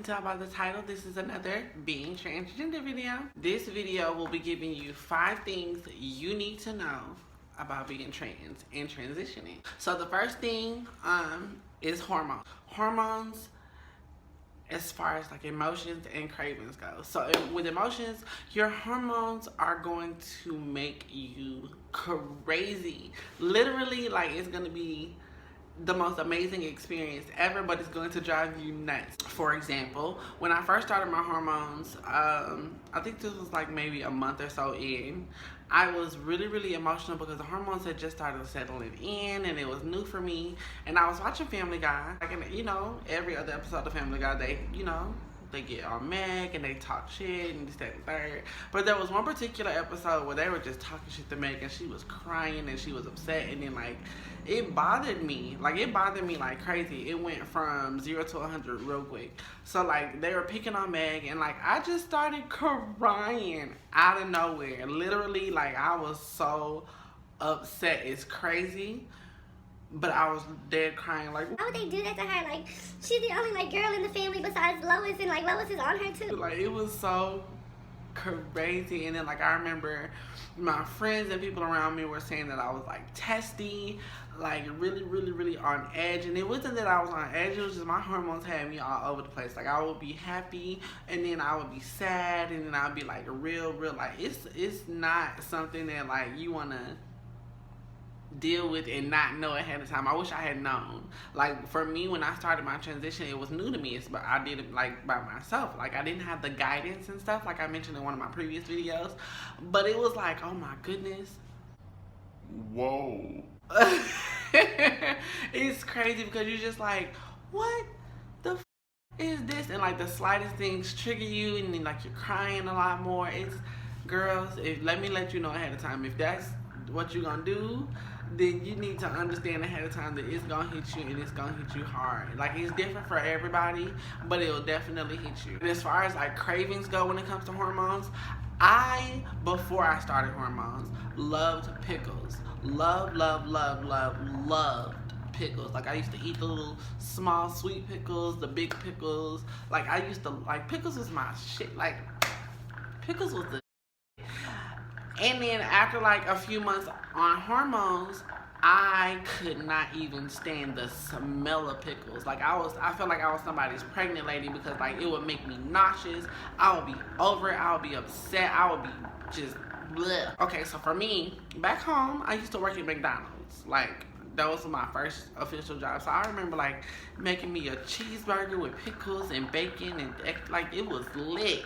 can tell by the title, this is another being transgender video. This video will be giving you 5 things you need to know about being trans and transitioning. So the first thing is hormones. Hormones, as far as like emotions and cravings go. So with emotions, your hormones are going to make you crazy. Literally, like, it's gonna be the most amazing experience ever, but it's going to drive you nuts. For example, when I first started my hormones, I think this was like maybe a month or so in, I was really emotional because the hormones had just started settling in and it was new for me. And I was watching Family Guy, like, you know, every other episode of Family Guy, they, you know, they get on Meg and they talk shit and this, that, and third. But there was one particular episode where they were just talking shit to Meg and she was crying and she was upset, and then like it bothered me. Like, it bothered me like crazy. It went from 0 to 100 real quick. So like they were picking on Meg and like I just started crying out of nowhere. Literally, like I was so upset. It's crazy. But I was dead crying, like, why would they do that to her? Like, she's the only like girl in the family besides Lois, and like Lois is on her too. Like, it was so crazy. And then like I remember my friends and people around me were saying that I was like testy, like really on edge. And it wasn't that I was on edge, it was just my hormones had me all over the place. Like, I would be happy and then I would be sad and then I'd be like real like it's not something that like you wanna deal with and not know ahead of time. I wish I had known. Like, for me, when I started my transition, it was new to me. But I did it like by myself. Like, I didn't have the guidance and stuff like I mentioned in one of my previous videos. But it was like, oh my goodness. Whoa. It's crazy because you're just like, what the f is this? And like the slightest things trigger you and then like you're crying a lot more. It's, girls, let me let you know ahead of time. If that's what you're gonna do, then you need to understand ahead of time that it's gonna hit you and it's gonna hit you hard. Like, it's different for everybody, but it'll definitely hit you. And as far as like cravings go when it comes to hormones, before I started hormones, loved pickles. Loved pickles. Like, I used to eat the little small sweet pickles, the big pickles. Like, I used to, like, pickles was my shit. Like, pickles was the. And then after like a few months on hormones, I could not even stand the smell of pickles. Like, I felt like I was somebody's pregnant lady because like it would make me nauseous. I would be over it. I would be upset. I would be just bleh. Okay, so for me, back home, I used to work at McDonald's. Like, that was my first official job. So I remember like making me a cheeseburger with pickles and bacon and like it was lit.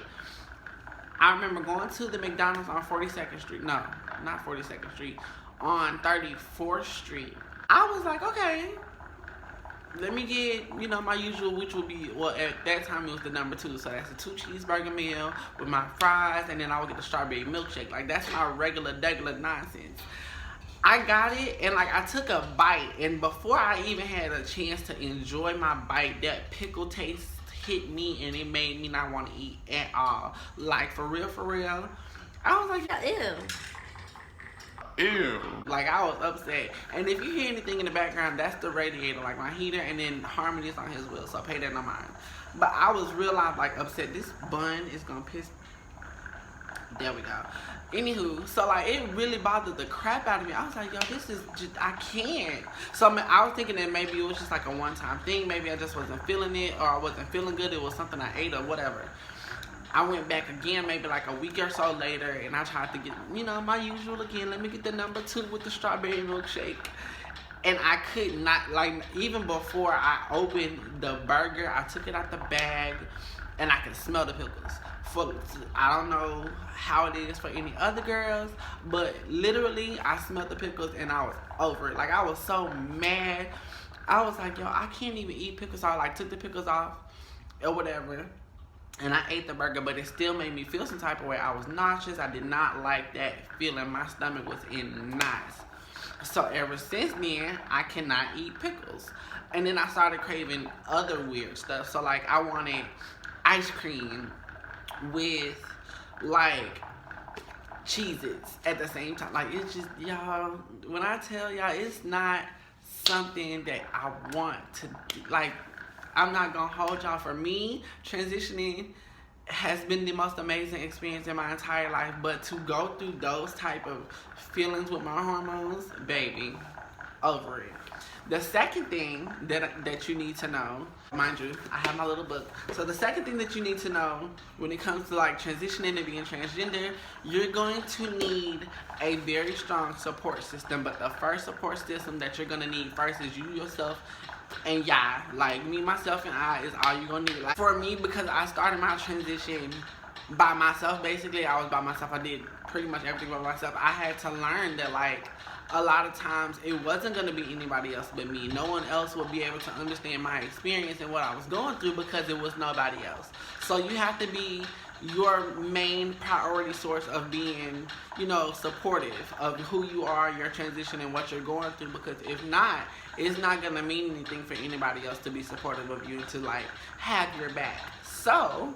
I remember going to the McDonald's on 42nd Street. No, not 42nd Street. On 34th Street. I was like, okay, let me get, you know, my usual, which would be, well, at that time it was the number 2. So that's a 2 cheeseburger meal with my fries, and then I would get the strawberry milkshake. Like, that's my regular nonsense. I got it, and like I took a bite, and before I even had a chance to enjoy my bite, that pickle taste hit me and it made me not want to eat at all. Like, for real, I was like, Ew. like, I was upset. And if you hear anything in the background, that's the radiator, like my heater, and then Harmony is on his wheel, so pay that no mind. But I was real life like upset. This bun is gonna piss. There we go. Anywho, so like it really bothered the crap out of me. I was like, yo, this is just, I can't. So I was thinking that maybe it was just like a one-time thing. Maybe I just wasn't feeling it, or I wasn't feeling good. It was something I ate or whatever. I went back again maybe like a week or so later, and I tried to get, you know, my usual again. Let me get the number 2 with the strawberry milkshake. And I could not, like, even before I opened the burger, I took it out the bag and I could smell the pickles. I don't know how it is for any other girls, but literally I smelled the pickles and I was over it. Like, I was so mad. I was like, yo, I can't even eat pickles. So I like took the pickles off or whatever, and I ate the burger, but it still made me feel some type of way. I was nauseous. I did not like that feeling. My stomach was in knots. So ever since then, I cannot eat pickles. And then I started craving other weird stuff. So like I wanted ice cream with like Cheez-Its at the same time. Like, it's just, y'all, when I tell y'all, it's not something that I want to do. Like, I'm not gonna hold y'all. For me, transitioning has been the most amazing experience in my entire life. But to go through those type of feelings with my hormones, baby, over it. The second thing that you need to know, mind you, I have my little book. So the second thing that you need to know when it comes to like transitioning and being transgender, you're going to need a very strong support system. But the first support system that you're gonna need first is you yourself and yeah, like me, myself, and I is all you're gonna need. Like for me, because I started my transition by myself, basically, I was by myself. I did pretty much everything by myself. I had to learn that like a lot of times it wasn't going to be anybody else but me. No one else would be able to understand my experience and what I was going through because it was nobody else. So you have to be your main priority source of being, you know, supportive of who you are, your transition, and what you're going through, because if not, it's not going to mean anything for anybody else to be supportive of you, to like have your back. So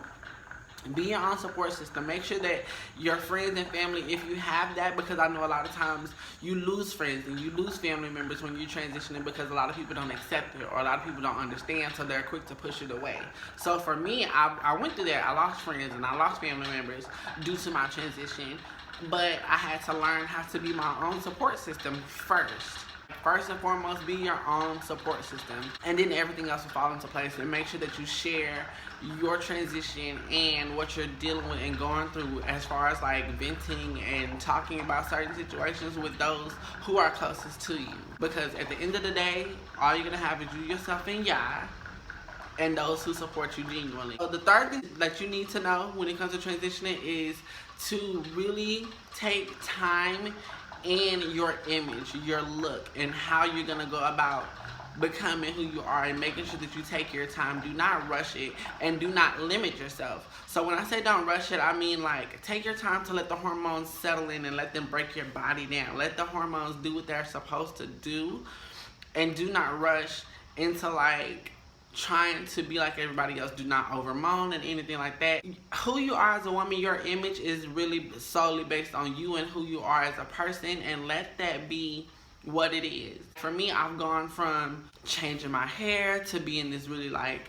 be your own support system. Make sure that your friends and family, if you have that, because I know a lot of times you lose friends and you lose family members when you're transitioning because a lot of people don't accept it or a lot of people don't understand, so they're quick to push it away. So for me, I went through that. I lost friends and I lost family members due to my transition, but I had to learn how to be my own support system first. First and foremost, be your own support system, and then everything else will fall into place. And make sure that you share your transition and what you're dealing with and going through, as far as like venting and talking about certain situations with those who are closest to you. Because at the end of the day, all you're gonna have is you, yourself, and Yah, and those who support you genuinely. So the third thing that you need to know when it comes to transitioning is to really take time in your image, your look, and how you're gonna go about becoming who you are, and making sure that you take your time. Do not rush it, and do not limit yourself. So when I say don't rush it, I mean like take your time to let the hormones settle in and let them break your body down. Let the hormones do what they're supposed to do, and do not rush into like trying to be like everybody else. Do not overmoan and anything like that. Who you are as a woman, your image is really solely based on you and who you are as a person, and let that be what it is. For me, I've gone from changing my hair to being this really like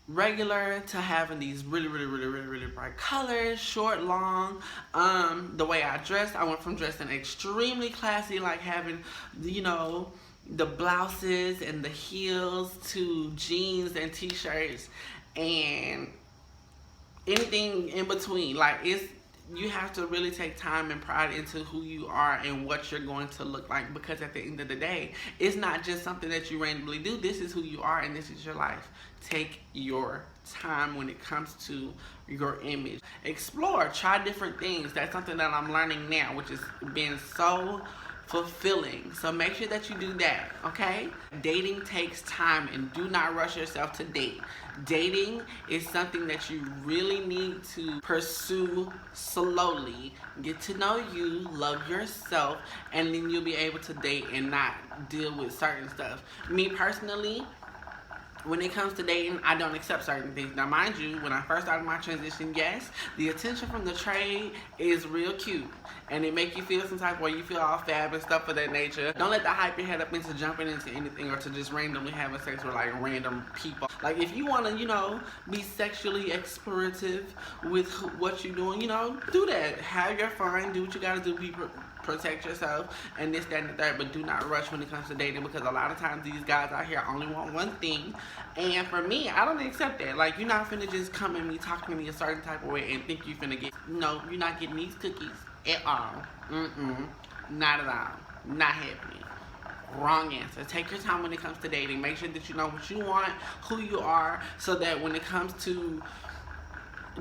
regular, to having these really bright colors, short, long. The way I dress, I went from dressing extremely classy, like having, you know, the blouses and the heels, to jeans and t-shirts and anything in between. Like you have to really take time and pride into who you are and what you're going to look like, because at the end of the day, it's not just something that you randomly do. This is who you are and this is your life. Take your time when it comes to your image. Explore, try different things. That's something that I'm learning now, which has been so fulfilling. So make sure that you do that, okay? Dating takes time, and do not rush yourself to date. Dating is something that you really need to pursue slowly. Get to know you, love yourself, and then you'll be able to date and not deal with certain stuff. Me personally, when it comes to dating, I don't accept certain things. Now, mind you, when I first started my transition, yes, the attention from the trade is real cute, and it make you feel some type of way. You feel all fab and stuff of that nature. Don't let that hype your head up into jumping into anything or to just randomly having sex with like random people. Like if you want to, you know, be sexually explorative with what you're doing, you know, do that. Have your fun. Do what you gotta do. Protect yourself and this, that, and the third, but do not rush when it comes to dating, because a lot of times these guys out here only want one thing, and for me, I don't accept that. Like, you're not finna just come at me, talking to me a certain type of way and think you finna get, no, you're not getting these cookies at all. Not at all. Not happening. Wrong answer. Take your time when it comes to dating. Make sure that you know what you want, who you are, so that when it comes to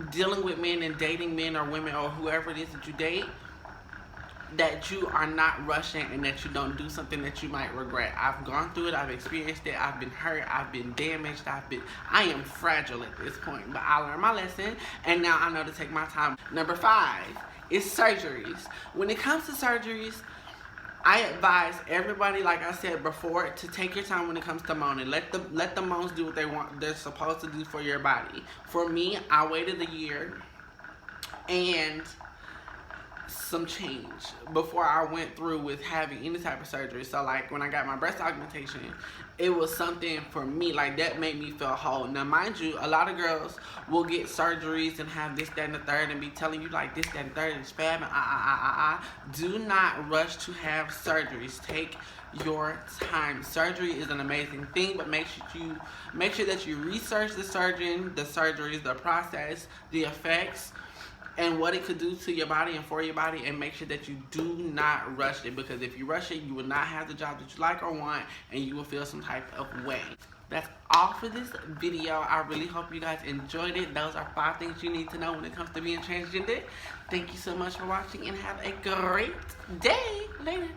dealing with men and dating men or women or whoever it is that you date, that you are not rushing and that you don't do something that you might regret. I've gone through it. I've experienced it. I've been hurt. I've been damaged. I am fragile at this point, but I learned my lesson, and now I know to take my time. Number 5 is surgeries. When it comes to surgeries, I advise everybody, like I said before, to take your time when it comes to moaning. Let the moans do what they're supposed to do for your body. For me, I waited a year, and some change before I went through with having any type of surgery. So like when I got my breast augmentation, it was something for me, like that made me feel whole. Now mind you, a lot of girls will get surgeries and have this, that, and the third and be telling you like this, that, and the third is fab and Do not rush to have surgeries. Take your time. Surgery is an amazing thing, but make sure that you research the surgeon, the surgeries, the process, the effects, and what it could do to your body and for your body, and make sure that you do not rush it, because if you rush it, you will not have the job that you like or want, and you will feel some type of way. That's all for this video. I really hope you guys enjoyed it. Those are 5 things you need to know when it comes to being transgender. Thank you so much for watching, and have a great day. Later.